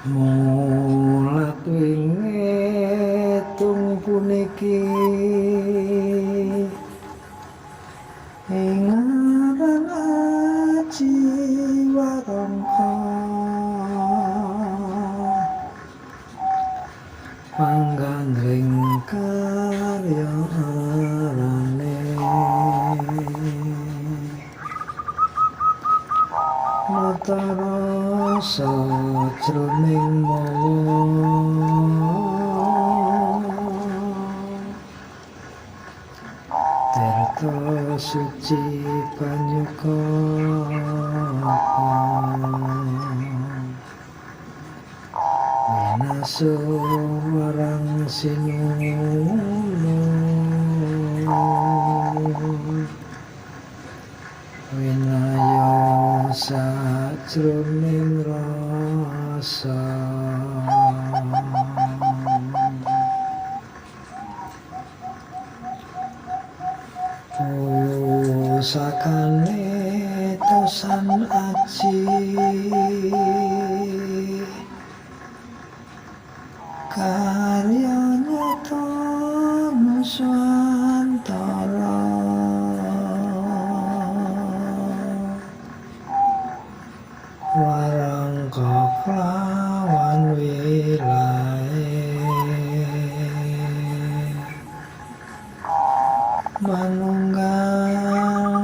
Mulat wingetung puniki ing aran Aji Warangka panggandring karya arane nata rasa jroning mawa tirta suci panyuka winaso warang sinulung winaya sajroning rasa pusakane tosan aji karya nyata nuswantara Warangka klawan wilahe manunggal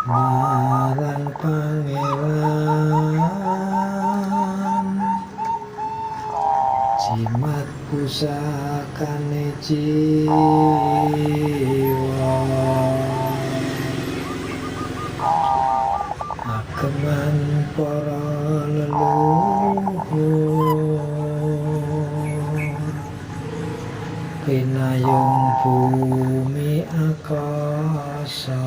marang pangeran jimat pusakane jiwa ageman para leluhur pinayung bumi akasa